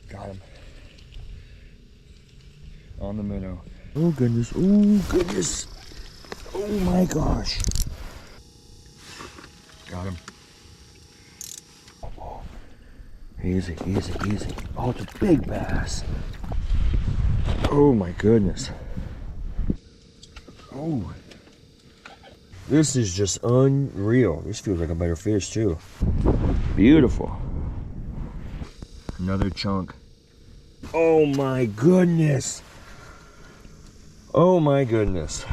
Got him. On the minnow. Oh goodness, oh goodness. Oh my gosh. Got him. Oh, easy, easy, easy. Oh, it's a big bass. Oh my goodness. Oh. This is just unreal. This feels like a better fish too. Beautiful. Another chunk. Oh my goodness. Oh my goodness.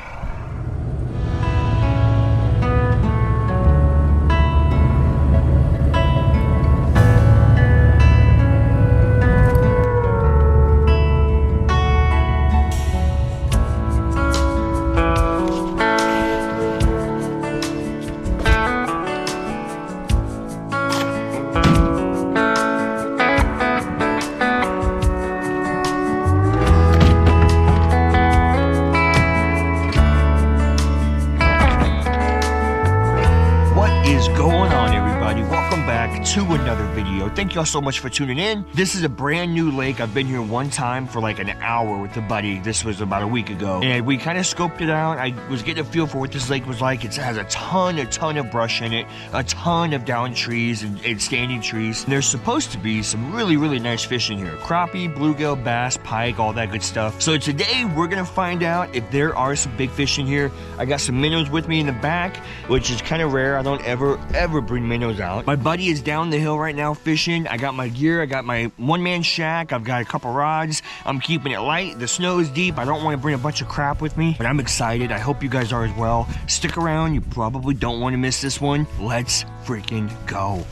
To another video. Thank y'all so much for tuning in. This is a brand new lake. I've been here one time for like an hour with a buddy. This was about a week ago, and we kind of scoped it out. I was getting a feel for what this lake was like. It has a ton of brush in it, a ton of down trees and standing trees. And there's supposed to be some really nice fish in here: crappie, bluegill, bass, pike, all that good stuff. So today we're gonna find out if there are some big fish in here. I got some minnows with me in the back, which is kind of rare. I don't ever bring minnows out. My buddy is down the hill right now fishing. I got my gear, I got my one-man shack, I've got a couple rods. I'm keeping it light. The snow is deep. I don't want to bring a bunch of crap with me, but I'm excited. I hope you guys are as well. Stick around. You probably don't want to miss this one. Let's freaking go.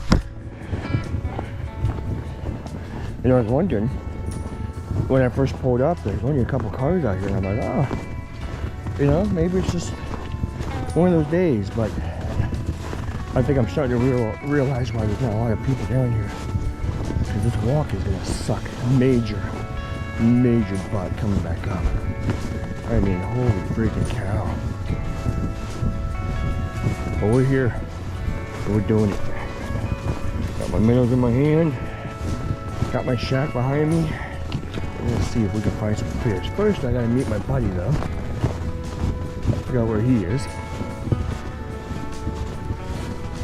You know, I was wondering when I first pulled up, there's only a couple cars out here, and I'm like, oh, you know, maybe it's just one of those days, but I think I'm starting to realize why there's not a lot of people down here. Because this walk is going to suck major butt coming back up. I mean, holy freaking cow. But we're here. We're doing it. Got my minnows in my hand. Got my shack behind me. We're going to see if we can find some fish. First, I got to meet my buddy, though. Figure out where he is.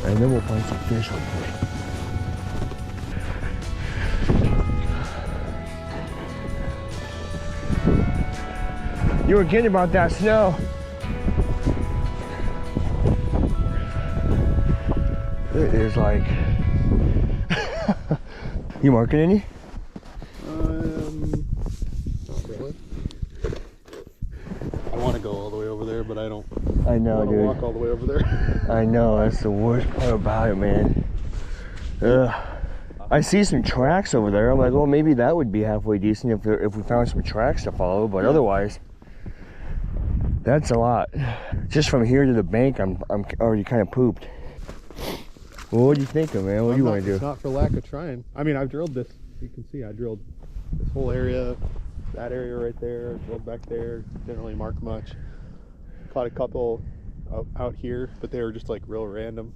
And then we'll find some fish, hopefully. You were kidding about that snow. It is like... You marking any? Not really. I want to go all the way over there, but I don't. I know, dude. Walk all the way over there. I know, that's the worst part about it, man. Ugh. I see some tracks over there. I'm like, well, maybe that would be halfway decent if we found some tracks to follow, but otherwise, that's a lot. Just from here to the bank, I'm already kind of pooped. Well, what do you think of, man? What do you want to do? It's not for lack of trying. I mean, I've drilled this. You can see I drilled this whole area, that area right there, drilled back there. Didn't really mark much. Caught a couple out here, but they were just like real random.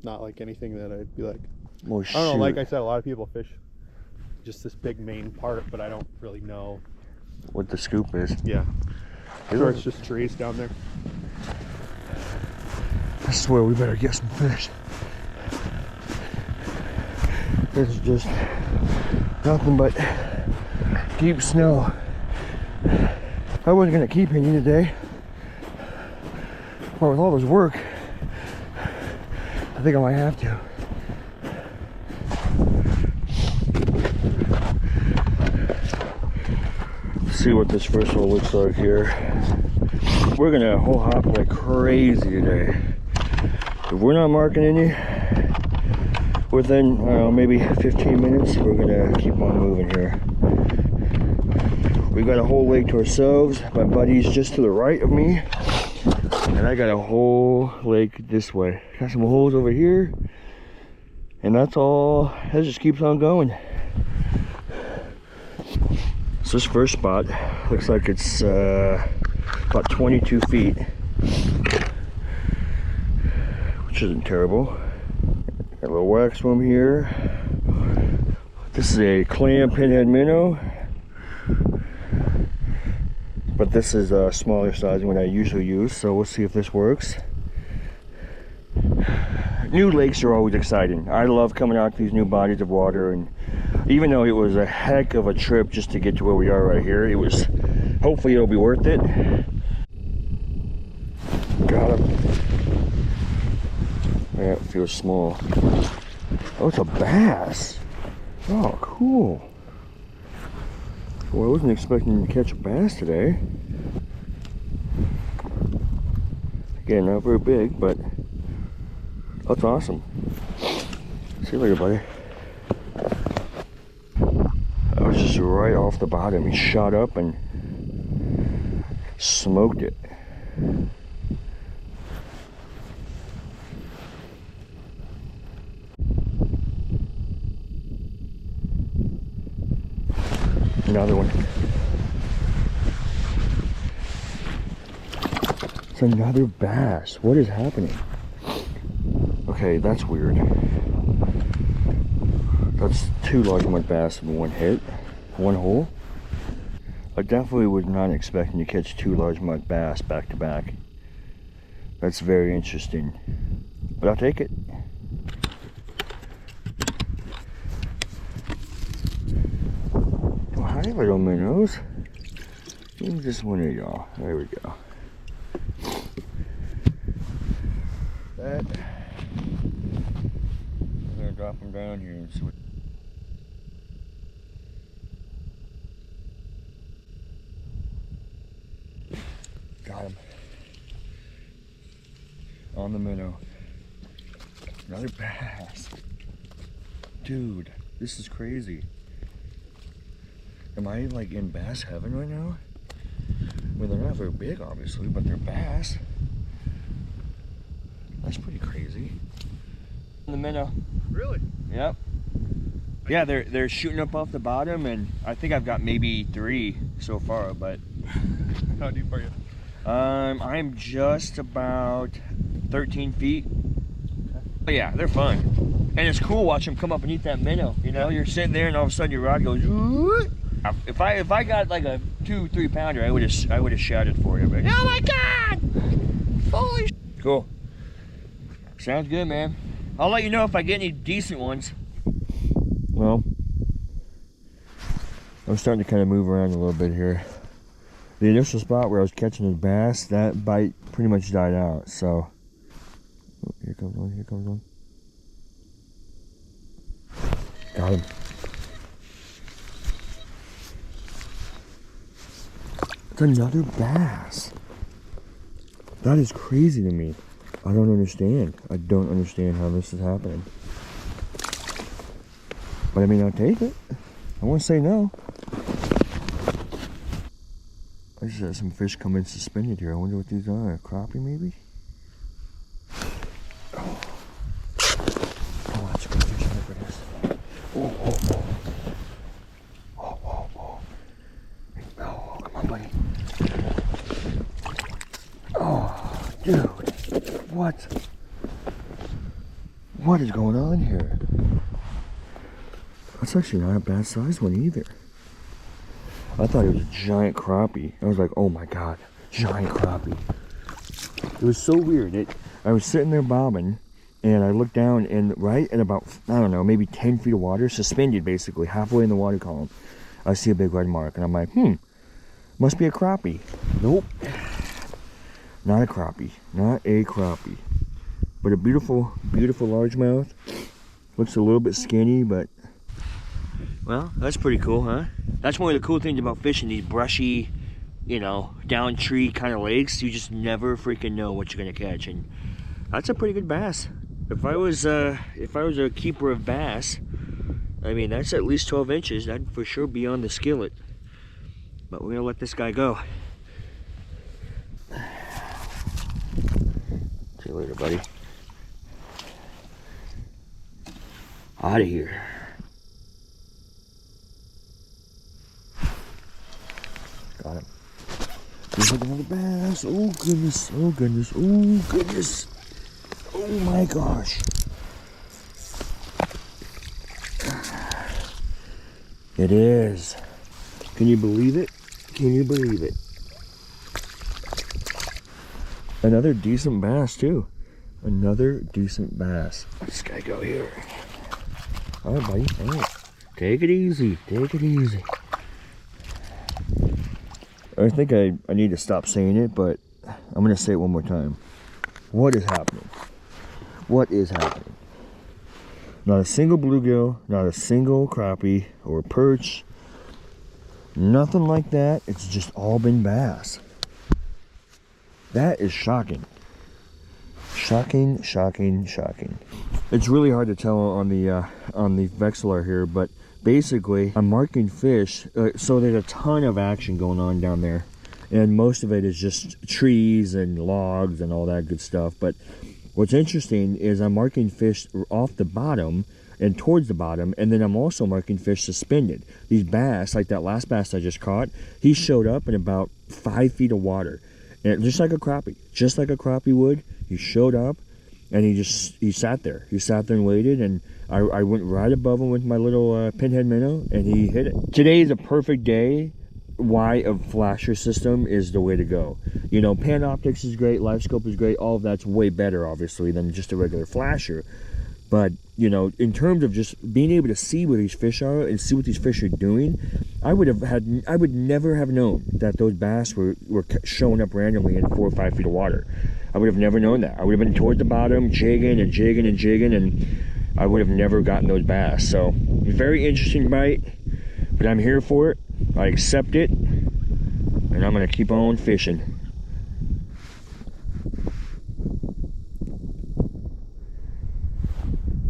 Not like anything that I'd be like, well, I don't know, like I said, a lot of people fish just this big main part, but I don't really know what the scoop is. Yeah. Sure, it's just trees down there. I swear we better get some fish. This is just nothing but deep snow. I wasn't gonna keep any today, but with all this work, I think I might have to. Let's see what this first one looks like here. We're gonna hole hop like crazy today. If we're not marking any within, I don't know, maybe 15 minutes, we're gonna keep on moving here. We got a whole lake to ourselves. My buddy's just to the right of me, and I got a whole lake this way. Got some holes over here, and that's all. That just keeps on going. So this first spot looks like it's about 22 feet, which isn't terrible. Got a little wax room here. This is a clam pinhead minnow, but this is a smaller size than what I usually use, so we'll see if this works. New lakes are always exciting. I love coming out to these new bodies of water, and even though it was a heck of a trip just to get to where we are right here, it was, hopefully it'll be worth it. Got him. That feels small. Oh, it's a bass. Oh, cool. Well, I wasn't expecting to catch a bass today. Again, not very big, but that's awesome. See you later, buddy. I was just right off the bottom. He shot up and smoked it. Another one. It's another bass. What is happening? Okay, that's weird. That's 2 largemouth bass in one hit, one hole. I definitely was not expecting to catch 2 largemouth bass back to back. That's very interesting, but I'll take it. Hi, little minnows. Just one of y'all. There we go. That. I'm gonna drop them down here and see what. Got him. On the minnow. Another bass. Dude, this is crazy. Am I like in bass heaven right now? I mean, they're not very big, obviously, but they're bass. That's pretty crazy. The minnow. Really? Yep. Yeah, they're shooting up off the bottom, and I think I've got maybe 3 so far, but. How deep are you? I'm just about 13 feet. Okay. But yeah, they're fun. And it's cool watching them come up and eat that minnow. You know, you're sitting there and all of a sudden your rod goes, "Ooh." If I got like a 2-3 pounder, I would have shouted for you, but oh my god! Holy cool. Sounds good, man. I'll let you know if I get any decent ones. Well, I'm starting to kind of move around a little bit here. The initial spot where I was catching the bass, that bite pretty much died out, so. Oh, here comes one, here comes one. Got him. It's another bass. That is crazy to me. I don't understand. I don't understand how this is happening. But I mean, I'll take it. I won't say no. I just had some fish come in suspended here. I wonder what these are. A crappie, maybe? Oh, that's a good fish. Look at this. Oh, oh, oh. Oh, oh, oh. Oh, come on, buddy. Oh, dude. What is going on here? That's actually not a bad sized one either. I thought it was a giant crappie. I was like, oh my god, giant crappie. It was so weird. I was sitting there bobbing, and I looked down, and right at about, I don't know, maybe 10 feet of water, suspended basically, halfway in the water column, I see a big red mark, and I'm like, must be a crappie. Nope. Not a crappie. Not a crappie. But a beautiful, beautiful largemouth. Looks a little bit skinny, but... Well, that's pretty cool, huh? That's one of the cool things about fishing these brushy, you know, down tree kind of lakes. You just never freaking know what you're gonna catch, and that's a pretty good bass. If I was a keeper of bass, I mean, that's at least 12 inches. That'd for sure be on the skillet. But we're gonna let this guy go. See you later, buddy. Out of here. Got him. Here's another bass. Oh goodness. Oh goodness. Oh goodness. Oh my gosh. It is. Can you believe it? Can you believe it? Another decent bass too. Another decent bass. This guy go here. All right, buddy. All right. Take it easy. Take it easy. I think I need to stop saying it, but I'm going to say it one more time. What is happening? What is happening? Not a single bluegill, not a single crappie or perch. Nothing like that. It's just all been bass. That is shocking. Shocking, shocking, shocking. It's really hard to tell on the Vexilar here, but basically I'm marking fish. So there's a ton of action going on down there, and most of it is just trees and logs and all that good stuff. But what's interesting is I'm marking fish off the bottom and towards the bottom, and then I'm also marking fish suspended. These bass, like that last bass I just caught, he showed up in about 5 feet of water, and just like a crappie would. He showed up, and he sat there. He sat there and waited, and I went right above him with my little pinhead minnow, and he hit it. Today is a perfect day why a flasher system is the way to go. You know, pan optics is great, live scope is great, all of that's way better obviously than just a regular flasher. But you know, in terms of just being able to see where these fish are and see what these fish are doing, I would never have known that those bass were showing up randomly in 4 or 5 feet of water. I would have never known that. I would have been towards the bottom, jigging and jigging and jigging, and I would have never gotten those bass. So, very interesting bite, but I'm here for it. I accept it, and I'm gonna keep on fishing.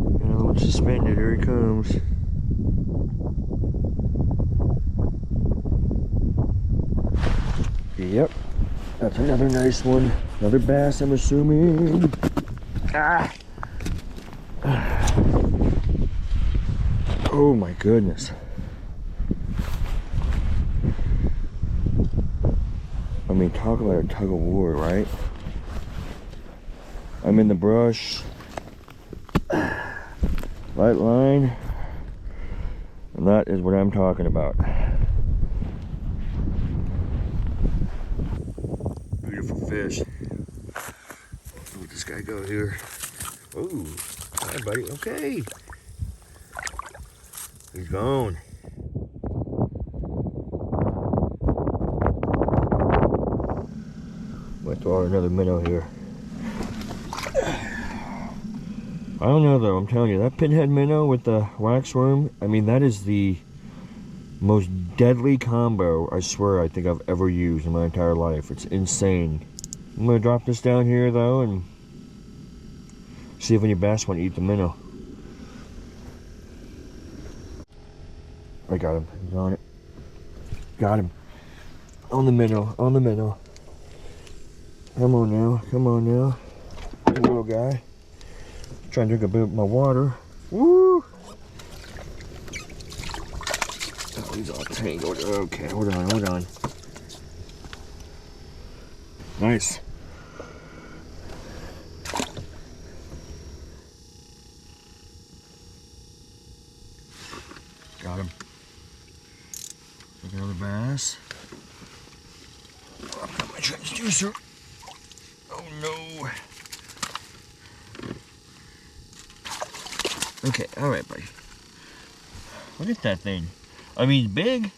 Now it's suspended, here he comes. Yep, that's another nice one. Another bass, I'm assuming. Ah! Oh my goodness. I mean, talk about a tug of war, right? I'm in the brush. Light line. And that is what I'm talking about. Beautiful fish. Let this guy go here. Oh, hi buddy. Okay. He's gone. Might throw out another minnow here. I don't know though, I'm telling you, that pinhead minnow with the waxworm, I mean, that is the most deadly combo, I swear, I think I've ever used in my entire life. It's insane. I'm gonna drop this down here though and see if any bass want to eat the minnow. I got him. He's on it. Got him. On the minnow. On the minnow. Come on now. Come on now. Good little guy. Trying to drink a bit of my water. Woo! Oh, he's all tangled. Okay, hold on, hold on. Nice. Got him. Take another bass. Oh, I've got my transducer. Oh no. Okay, alright buddy. Look at that thing. I mean, big.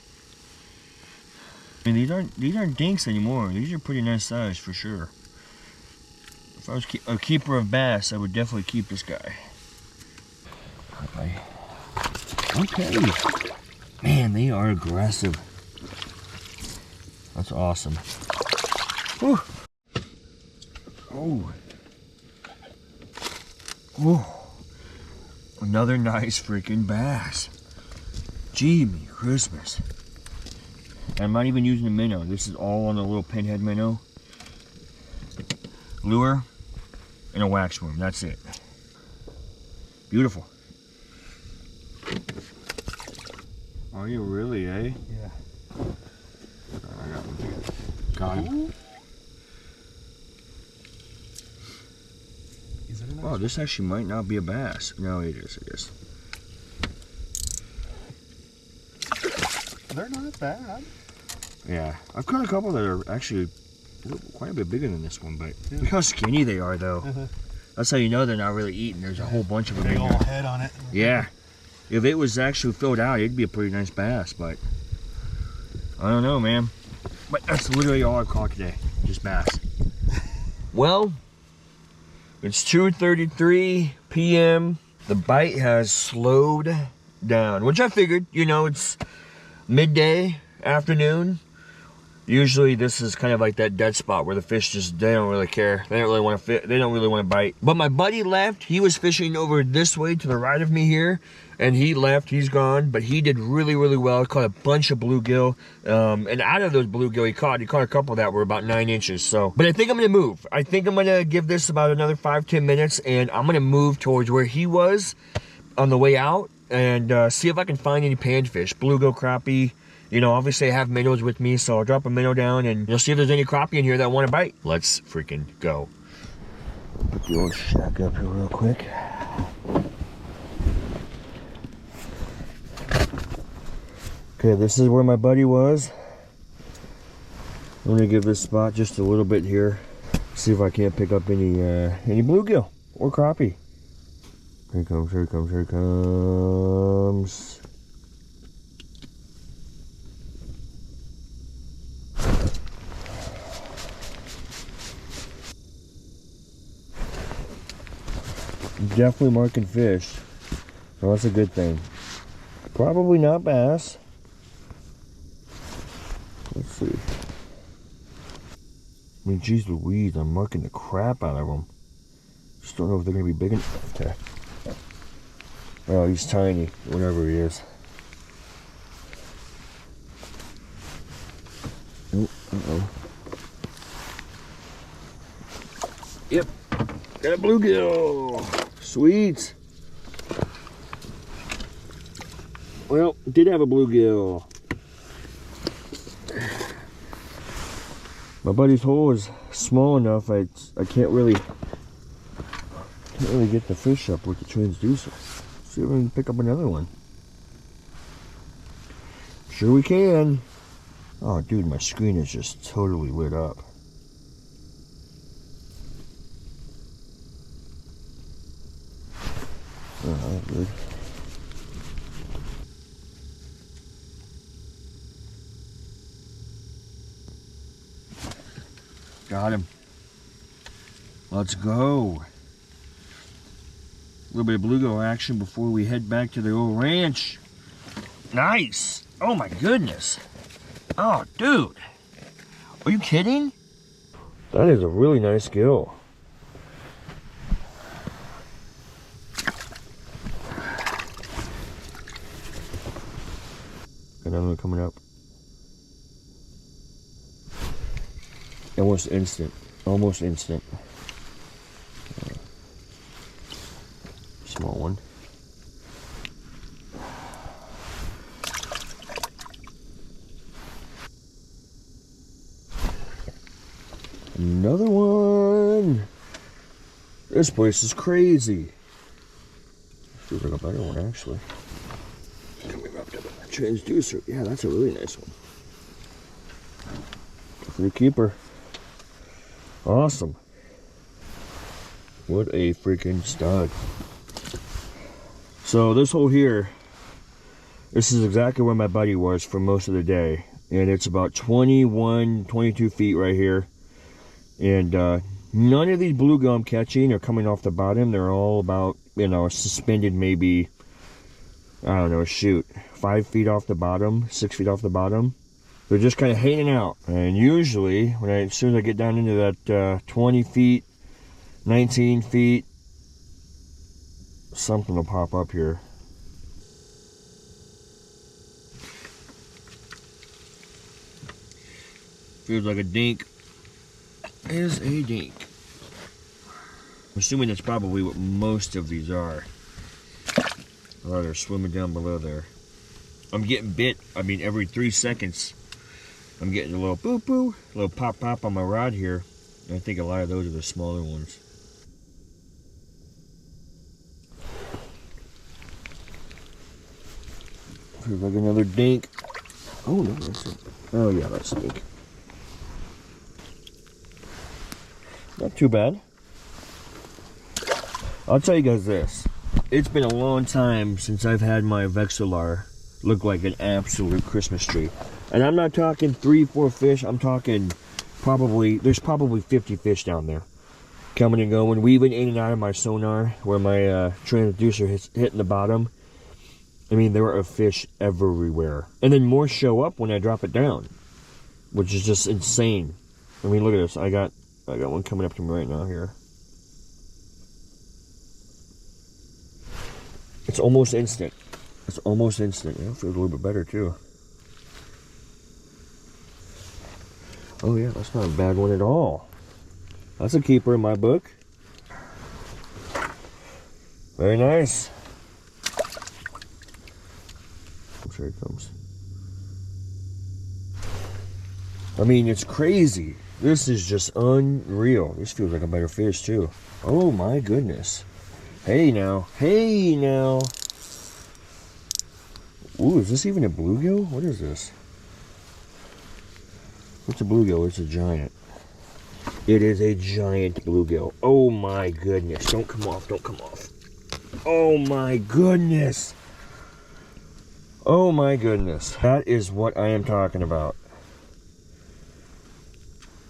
I mean, these aren't dinks anymore. These are pretty nice size for sure. If I was a keeper of bass, I would definitely keep this guy. Alright buddy. Okay. Man, they are aggressive. That's awesome. Whew. Oh. Oh. Another nice freaking bass. Gee, me Christmas. And I'm not even using a minnow. This is all on a little pinhead minnow. Lure and a waxworm. That's it. Beautiful. Are you really, eh? Yeah. I got one. Got him. Oh, this actually might not be a bass. No, it is, I guess. They're not bad. Yeah, I've caught a couple that are actually quite a bit bigger than this one, but look how skinny they are, though. That's how you know they're not really eating. There's a whole bunch of them. Big old head on it. Yeah. If it was actually filled out, it'd be a pretty nice bass, but I don't know, man. But that's literally all I've caught today, just bass. Well, it's 2:33 p.m. The bite has slowed down, which I figured, you know, it's midday, afternoon. Usually this is kind of like that dead spot where the fish just, they don't really care. They don't really want to they don't really want to bite. But my buddy left. He was fishing over this way to the right of me here, and he left. He's gone, but he did really, really well. He caught a bunch of bluegill, and out of those bluegill he caught a couple that were about 9 inches. So, but I think I'm gonna move. I think I'm gonna give this about another 5-10 minutes, and I'm gonna move towards where he was on the way out, and see if I can find any panfish, bluegill, crappie. You know, obviously I have minnows with me, so I'll drop a minnow down and you'll see if there's any crappie in here that want to bite. Let's freaking go. Put the old shack up here real quick. Okay, this is where my buddy was. I'm gonna give this spot just a little bit here. See if I can't pick up any bluegill or crappie. Here he comes, here he comes, here he comes. Definitely marking fish, so that's a good thing. Probably not bass. Let's see. I mean, geez Louise, I'm marking the crap out of them. Just don't know if they're gonna be big enough. Okay. Oh, he's tiny, whatever he is. Oh, uh-oh. Yep, got a bluegill. Sweet. Well, did have a bluegill. My buddy's hole is small enough. I can't really get the fish up with the transducer. See if we can pick up another one. Sure we can. Oh, dude, my screen is just totally lit up. Oh, good. Got him. Let's go. A little bit of bluegill action before we head back to the old ranch. Nice. Oh my goodness. Oh, dude. Are you kidding? That is a really nice gill. Another one coming up. Almost instant. Almost instant. Small one. Another one. This place is crazy. Feels like a better one, actually. Coming up to the transducer. Yeah, that's a really nice one. For the keeper. Awesome. What a freaking stud. So this hole here, this is exactly where my buddy was for most of the day. And it's about 21, 22 feet right here. And none of these bluegill I'm catching are coming off the bottom. They're all about, you know, suspended maybe, I don't know, shoot, 5 feet off the bottom, 6 feet off the bottom. They're just kind of hanging out. And usually, as soon as I get down into that 20 feet, 19 feet, something will pop up here. Feels like a dink. Is a dink. I'm assuming that's probably what most of these are. Oh, they're swimming down below there. I'm getting bit, I mean, every 3 seconds. I'm getting a little boo boo, a little pop pop on my rod here. And I think a lot of those are the smaller ones. Feels like another dink. Oh no, that's it. Oh yeah, that's big. Not too bad. I'll tell you guys this. It's been a long time since I've had my Vexillar look like an absolute Christmas tree. And I'm not talking 3-4 fish. I'm talking there's probably 50 fish down there. Coming and going, weaving in and out of my sonar where my transducer is hitting the bottom. I mean, there are fish everywhere. And then more show up when I drop it down, which is just insane. I mean, look at this. I got one coming up to me right now here. It's almost instant. It's almost instant. Yeah, it feels a little bit better too. Oh yeah, that's not a bad one at all. That's a keeper in my book. Very nice. Here it comes. I mean, it's crazy. This is just unreal. This feels like a better fish too. Oh my goodness. Hey now. Hey now. Ooh, is this even a bluegill? What is this? What's a bluegill? It's a giant. It is a giant bluegill. Oh my goodness. Don't come off. Don't come off. Oh my goodness. Oh my goodness. That is what I am talking about.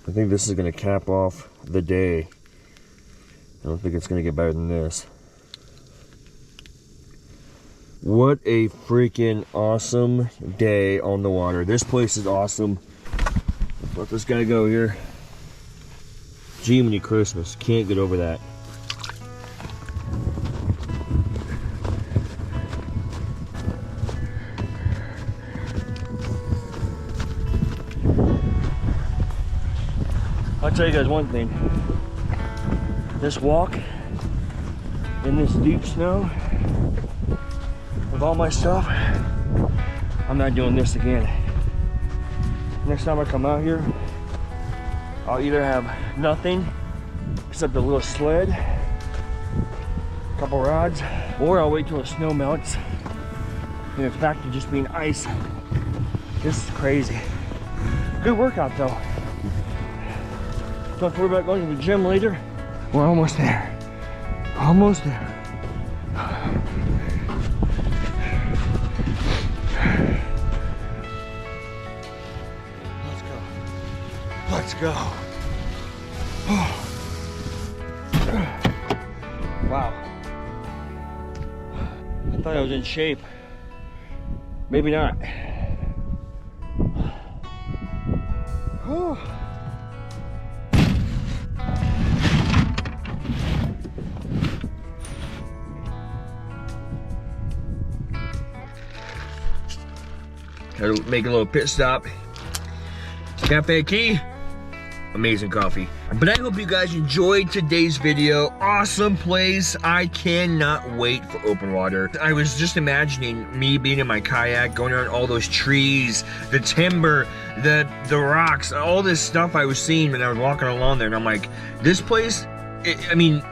I think this is going to cap off the day. I don't think it's going to get better than this. What a freaking awesome day on the water. This place is awesome. Let's let this guy go here. Jiminy Christmas. Can't get over that. I'll tell you guys one thing. This walk in this deep snow with all my stuff, I'm not doing this again. Next time I come out here, I'll either have nothing except a little sled, a couple rods, or I'll wait till the snow melts and it's back to just being ice. This is crazy. Good workout though. Don't have to worry about going to the gym later. We're almost there. Almost there. Let's go. Let's go. Wow. I thought I was in shape. Maybe not. Gotta make a little pit stop. Cafe Key. Amazing coffee. But I hope you guys enjoyed today's video. Awesome place. I cannot wait for open water. I was just imagining me being in my kayak, going around all those trees, the timber, the rocks, all this stuff I was seeing when I was walking along there. And I'm like, this place, I mean,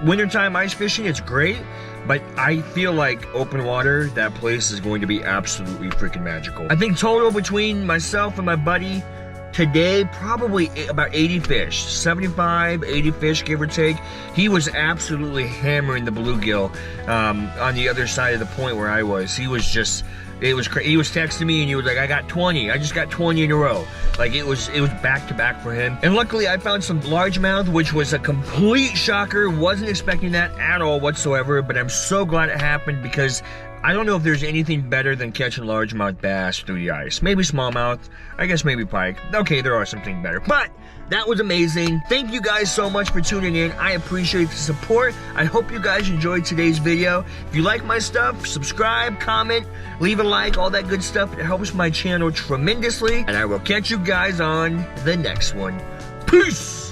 wintertime ice fishing, it's great. But I feel like open water, that place is going to be absolutely freaking magical. I think total between myself and my buddy today, probably about 80 fish. 75, 80 fish, give or take. He was absolutely hammering the bluegill on the other side of the point where I was. He was just, it was crazy. He was texting me and he was like, I got 20. I just got 20 in a row. Like it was back to back for him. And luckily I found some largemouth, which was a complete shocker. Wasn't expecting that at all whatsoever, but I'm so glad it happened because I don't know if there's anything better than catching largemouth bass through the ice. Maybe smallmouth, I guess maybe pike. Okay, there are something better, but that was amazing. Thank you guys so much for tuning in. I appreciate the support. I hope you guys enjoyed today's video. If you like my stuff, subscribe, comment, leave a like, all that good stuff. It helps my channel tremendously. And I will catch you guys on the next one. Peace!